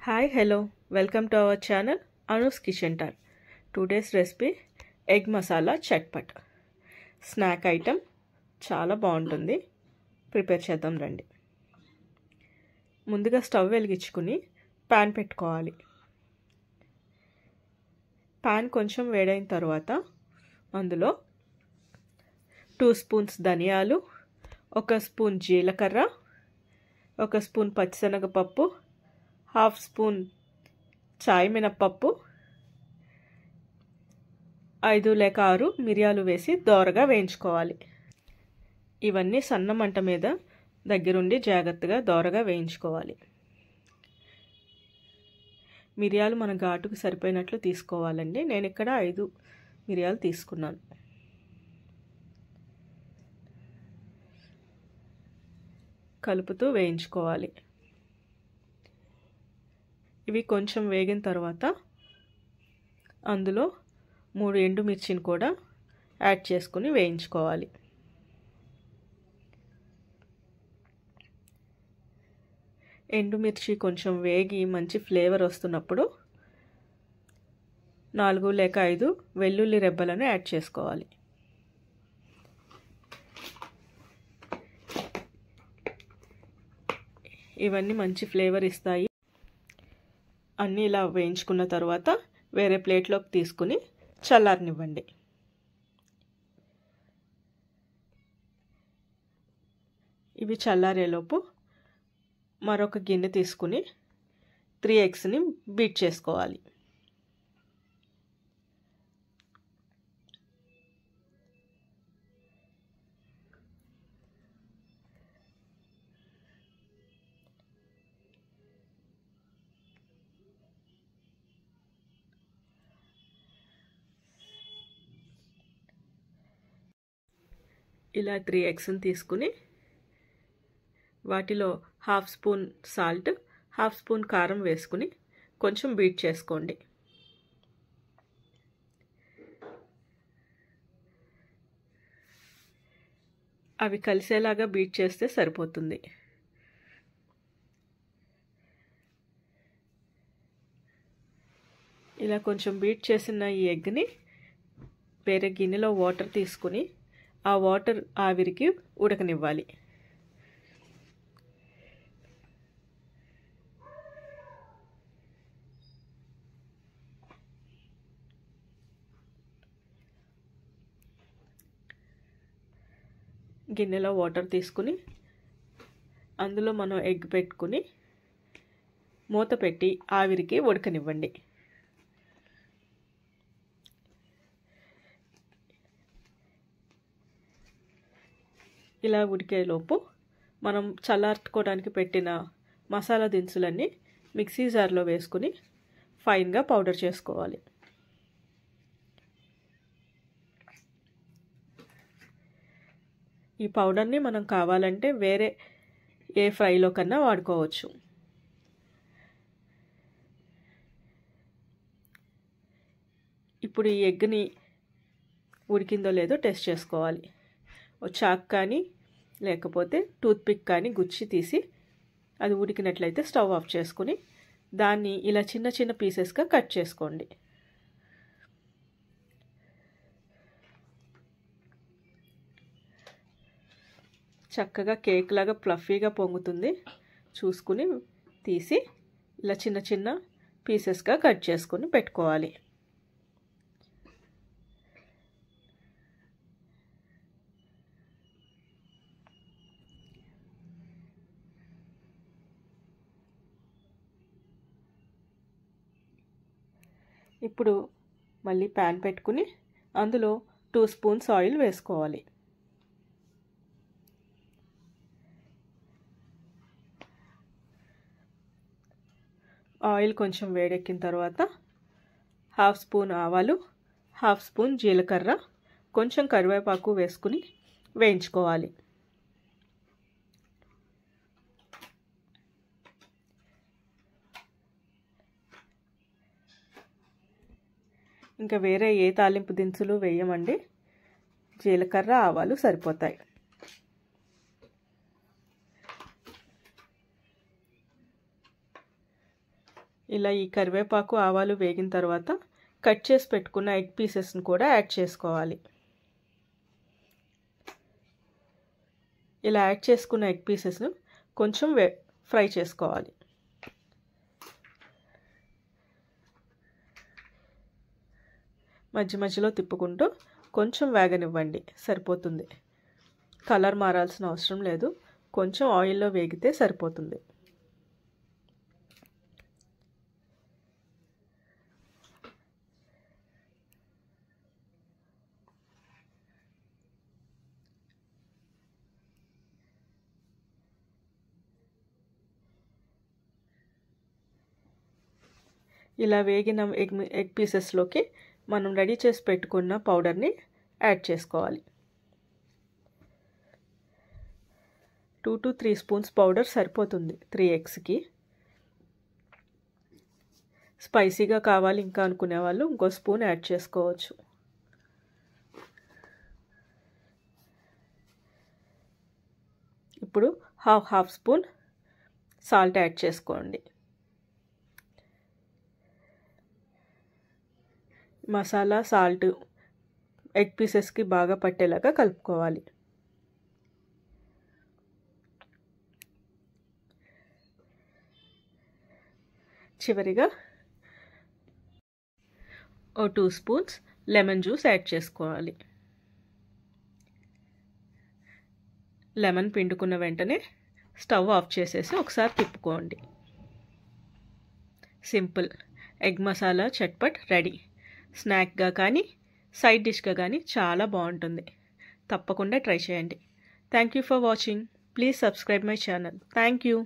Hi, hello, welcome to our channel Anu's Kitchen Time. Today's recipe egg masala chatpat. Snack item చాలా బాగుంటుంది. Prepare చేద్దాం రండి. ముందుగా stove వెలిగించుకుని పాన్ పెట్టుకోవాలి. పాన్ కొంచెం వేడైన తర్వాత అందులో 2 స్పూన్స్ ధనియాలు, 1 స్పూన్ జీలకర్ర, 1 స్పూన్ పచ్చిశనగపప్పు, 1/2 స్పూన్ చాయ్ మినపప్పు, 5 లేక 6 మిరియాలు వేసి దోరగా వేయించుకోవాలి. ఇవన్నీ సన్న మంట మీద దగ్గరుండి జాగ్రత్తగా దోరగా వేయించుకోవాలి. మిరియాలు మన ఘాటుకు సరిపోయినట్లు తీసుకోవాలండి. నేను ఇక్కడ 5 మిరియాలు తీసుకున్నాను. కలుపుతూ వేయించుకోవాలి. ఇవి కొంచెం వేగిన తర్వాత అందులో 3 ఎండుమిర్చిని కూడా యాడ్ చేసుకుని వేయించుకోవాలి. ఎండుమిర్చి కొంచెం వేగి మంచి ఫ్లేవర్ వస్తున్నప్పుడు 4 లేక 5 వెల్లుల్లి రెబ్బలను యాడ్ చేసుకోవాలి. ఇవన్నీ మంచి ఫ్లేవర్ ఇస్తాయి. అన్నీ ఇలా వేయించుకున్న తర్వాత వేరే ప్లేట్లోకి తీసుకుని చల్లారనివ్వండి. ఇవి చల్లారేలోపు మరొక గిన్నె తీసుకుని 3 ఎగ్స్ని బీట్ చేసుకోవాలి. ఇలా 3 ఎగ్స్ని తీసుకుని వాటిలో 1/2 స్పూన్ సాల్ట్, 1/2 స్పూన్ కారం వేసుకుని కొంచెం బీట్ చేసుకోండి. అవి కలిసేలాగా బీట్ చేస్తే సరిపోతుంది. ఇలా కొంచెం బీట్ చేసిన ఈ ఎగ్ని వేరే గిన్నెలో వాటర్ తీసుకుని ఆ వాటర్ ఆవిరికి ఉడకనివ్వాలి. గిన్నెలో వాటర్ తీసుకుని అందులో మనం ఎగ్ పెట్టుకుని మూత పెట్టి ఆవిరికి ఉడకనివ్వండి. ఇలా ఉడికేలోపు మనం చల్లార్చుకోవడానికి పెట్టిన మసాలా దినుసులన్నీ మిక్సీ జార్లో వేసుకుని ఫైన్గా పౌడర్ చేసుకోవాలి. ఈ పౌడర్ని మనం కావాలంటే వేరే ఏ ఫ్రైలో కన్నా వాడుకోవచ్చు. ఇప్పుడు ఈ ఎగ్ని ఉడికిందో లేదో టెస్ట్ చేసుకోవాలి. ఓ చాక్ కానీ లేకపోతే టూత్పిక్ కానీ గుచ్చి తీసి అది ఉడికినట్లయితే స్టవ్ ఆఫ్ చేసుకుని దాన్ని ఇలా చిన్న చిన్న పీసెస్గా కట్ చేసుకోండి. చక్కగా కేక్ లాగా ఫ్లఫీగా పొంగుతుంది. చూసుకుని తీసి ఇలా చిన్న చిన్న పీసెస్గా కట్ చేసుకుని పెట్టుకోవాలి. ఇప్పుడు మళ్ళీ ప్యాన్ పెట్టుకుని అందులో 2 స్పూన్స్ ఆయిల్ వేసుకోవాలి. ఆయిల్ కొంచెం వేడెక్కిన తర్వాత 1/2 స్పూన్ ఆవాలు, 1/2 స్పూన్ జీలకర్ర, కొంచెం కరివేపాకు వేసుకుని వేయించుకోవాలి. ఇంకా వేరే ఏ తాలింపు దినుసులు వేయమండి. జీలకర్ర, ఆవాలు సరిపోతాయి. ఇలా ఈ కరివేపాకు ఆవాలు వేగిన తర్వాత కట్ చేసి పెట్టుకున్న ఎగ్ పీసెస్ని కూడా యాడ్ చేసుకోవాలి. ఇలా యాడ్ చేసుకున్న ఎగ్ పీసెస్ను కొంచెం ఫ్రై చేసుకోవాలి. మధ్య మధ్యలో తిప్పుకుంటూ కొంచెం వేగనివ్వండి, సరిపోతుంది. కలర్ మారాల్సిన అవసరం లేదు, కొంచెం ఆయిల్లో వేగితే సరిపోతుంది. ఇలా వేగిన ఎగ్ పీసెస్లోకి మనం రెడీ చేసి పెట్టుకున్న పౌడర్ని యాడ్ చేసుకోవాలి. 2 to 3 స్పూన్స్ పౌడర్ సరిపోతుంది 3 ఎగ్స్కి. స్పైసీగా కావాలి ఇంకా అనుకునే వాళ్ళు ఇంకో స్పూన్ యాడ్ చేసుకోవచ్చు. ఇప్పుడు హాఫ్ స్పూన్ సాల్ట్ యాడ్ చేసుకోండి. మసాలా సాల్ట్ ఎగ్ పీసెస్కి బాగా పట్టేలాగా కలుపుకోవాలి. చివరిగా 2 స్పూన్స్ లెమన్ జ్యూస్ యాడ్ చేసుకోవాలి. లెమన్ పిండుకున్న వెంటనే స్టవ్ ఆఫ్ చేసేసి ఒకసారి తిప్పుకోండి. Simple egg masala chatpat ready. స్నాక్గా కానీ సైడ్ డిష్గా కానీ చాలా బాగుంటుంది. తప్పకుండా ట్రై చేయండి. Thank you for watching. Please subscribe my channel. Thank you.